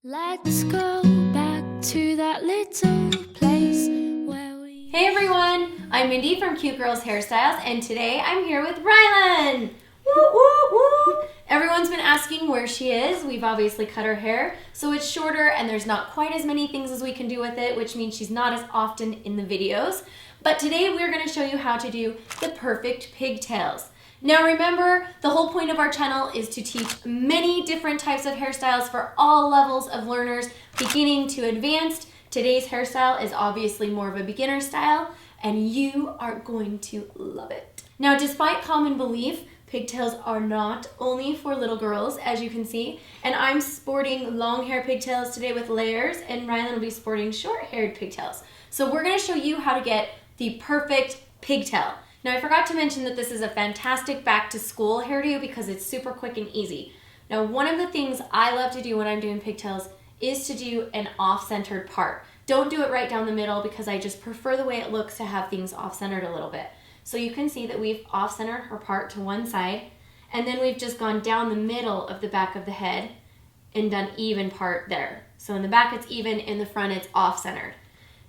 Let's go back to that little place where we... Hey everyone, I'm Mindy from Cute Girls Hairstyles, and today I'm here with Rylan. Woo, woo, woo. Everyone's been asking where she is. We've obviously cut her hair, so it's shorter and there's not quite as many things as we can do with it, which means she's not as often in the videos. But today we're going to show you how to do the perfect pigtails. Now remember, the whole point of our channel is to teach many different types of hairstyles for all levels of learners, beginning to advanced. Today's hairstyle is obviously more of a beginner style, and you are going to love it. Now, despite common belief, pigtails are not only for little girls, as you can see, and I'm sporting long hair pigtails today with layers, and Rylan will be sporting short haired pigtails. So we're going to show you how to get the perfect pigtail. Now, I forgot to mention that this is a fantastic back to school hairdo because it's super quick and easy. Now, one of the things I love to do when I'm doing pigtails is to do an off-centered part. Don't do it right down the middle because I just prefer the way it looks to have things off-centered a little bit. So you can see that we've off-centered her part to one side, and then we've just gone down the middle of the back of the head and done even part there. So in the back it's even, in the front it's off-centered.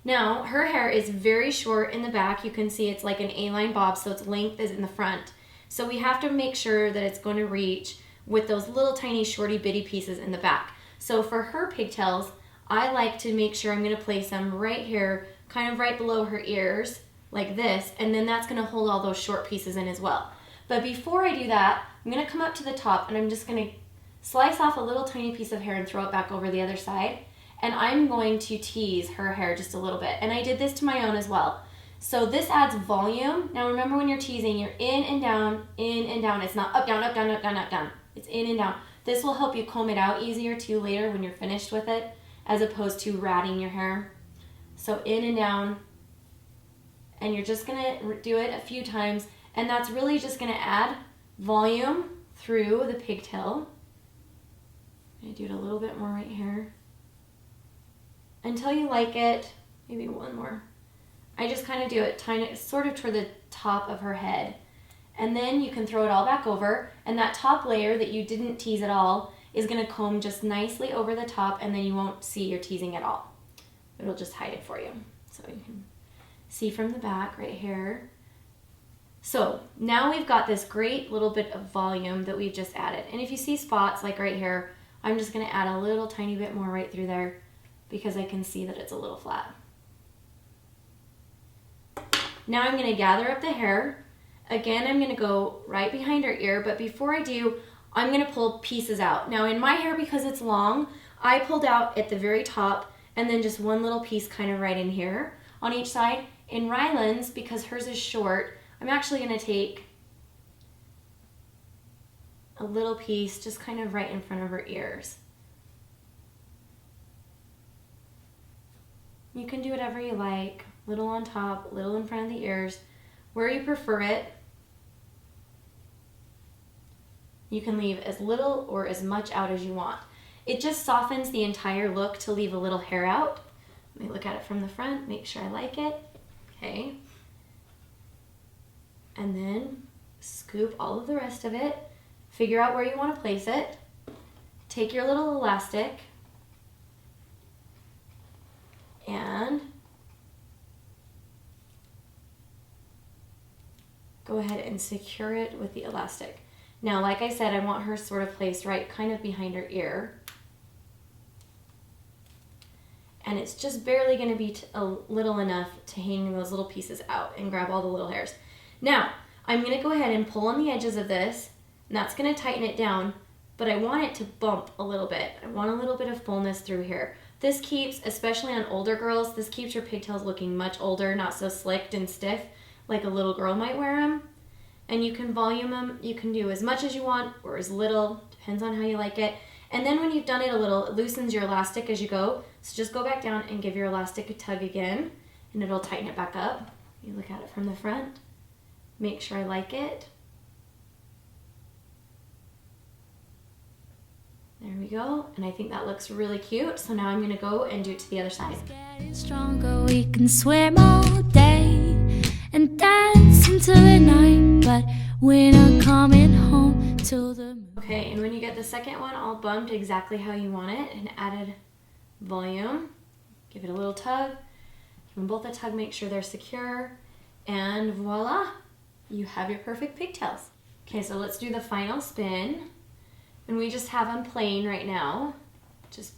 Now, her hair is very short in the back. You can see it's like an A-line bob, so its length is in the front. So we have to make sure that it's going to reach with those little tiny shorty bitty pieces in the back. So for her pigtails, I like to make sure I'm going to place them right here, kind of right below her ears, like this, and then that's going to hold all those short pieces in as well. But before I do that, I'm going to come up to the top and I'm just going to slice off a little tiny piece of hair and throw it back over the other side. And I'm going to tease her hair just a little bit. And I did this to my own as well. So this adds volume. Now remember, when you're teasing, you're in and down, in and down. It's not up, down, up, down, up, down, up, down. It's in and down. This will help you comb it out easier too later when you're finished with it, as opposed to ratting your hair. So in and down. And you're just gonna do it a few times. And that's really just gonna add volume through the pigtail. I'm gonna do it a little bit more right here. Until you like it, maybe one more. I just kind of do it tiny, sort of toward the top of her head. And then you can throw it all back over, and that top layer that you didn't tease at all is gonna comb just nicely over the top, and then you won't see your teasing at all. It'll just hide it for you. So you can see from the back right here. So now we've got this great little bit of volume that we've just added. And if you see spots like right here, I'm just gonna add a little tiny bit more right through there, because I can see that it's a little flat. Now I'm gonna gather up the hair. Again, I'm gonna go right behind her ear, but before I do, I'm gonna pull pieces out. Now in my hair, because it's long, I pulled out at the very top and then just one little piece kind of right in here on each side. In Rylan's, because hers is short, I'm actually gonna take a little piece just kind of right in front of her ears. You can do whatever you like, little on top, little in front of the ears, where you prefer it. You can leave as little or as much out as you want. It just softens the entire look to leave a little hair out. Let me look at it from the front, make sure I like it. Okay. And then scoop all of the rest of it. Figure out where you want to place it. Take your little elastic and go ahead and secure it with the elastic. Now, like I said, I want her sort of placed right kind of behind her ear. And it's just barely going to be a little enough to hang those little pieces out and grab all the little hairs. Now, I'm going to go ahead and pull on the edges of this, and that's going to tighten it down, but I want it to bump a little bit. I want a little bit of fullness through here. This keeps, especially on older girls, this keeps your pigtails looking much older, not so slicked and stiff like a little girl might wear them. And you can volume them. You can do as much as you want or as little, depends on how you like it. And then when you've done it a little, it loosens your elastic as you go. So just go back down and give your elastic a tug again, and it'll tighten it back up. You look at it from the front. Make sure I like it. There we go, and I think that looks really cute. So now I'm gonna go and do it to the other side. Getting stronger, we can swim all day and dance into the night, but we're not coming home till the moon. Okay, and when you get the second one all bumped exactly how you want it and added volume, give it a little tug. Give them both a tug, make sure they're secure, and voila, you have your perfect pigtails. Okay, so let's do the final spin. And we just have them plain right now, just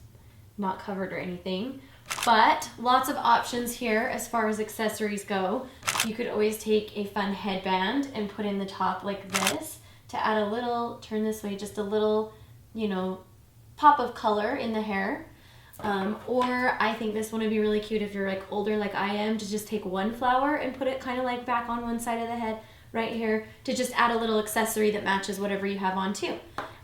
not covered or anything. But lots of options here as far as accessories go. You could always take a fun headband and put in the top like this to add a little, turn this way, just a little, you know, pop of color in the hair. Or I think this one would be really cute if you're like older like I am, to just take one flower and put it kind of like back on one side of the head right here to just add a little accessory that matches whatever you have on too.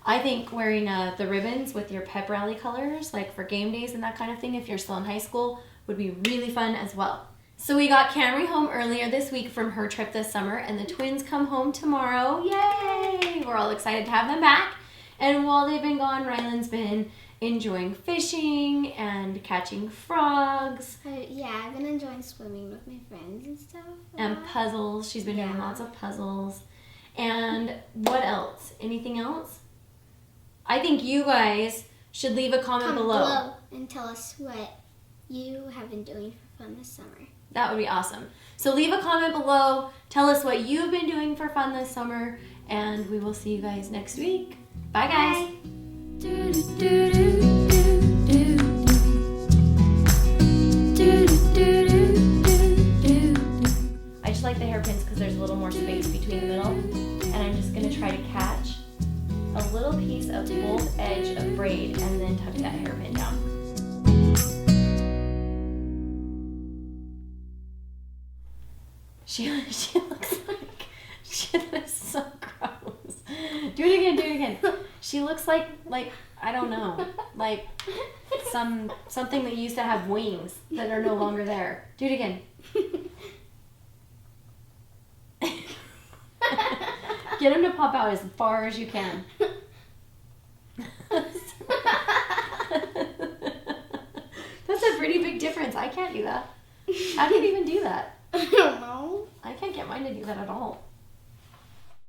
I think wearing the ribbons with your pep rally colors, like for game days and that kind of thing, if you're still in high school, would be really fun as well. So we got Camry home earlier this week from her trip this summer, and the twins come home tomorrow. Yay! We're all excited to have them back. And while they've been gone, Rylan's been enjoying fishing and catching frogs. Yeah, I've been enjoying swimming with my friends and stuff. And puzzles. She's been doing lots of puzzles. And what else? Anything else? I think you guys should leave a comment below and tell us what you have been doing for fun this summer. That would be awesome. So leave a comment below. Tell us what you've been doing for fun this summer. And we will see you guys next week. Bye, guys. I just like the hairpins because there's a little more space between the middle. And I'm just going to try to catch a little piece of both edge of braid and then tuck that hairpin down. She looks like, she is so gross. Do it again, do it again. She looks like I don't know, like something that used to have wings that are no longer there. Do it again. Get him to pop out as far as you can. That's a pretty big difference. I can't do that. How do you even do that? I don't know. I can't get mine to do that at all.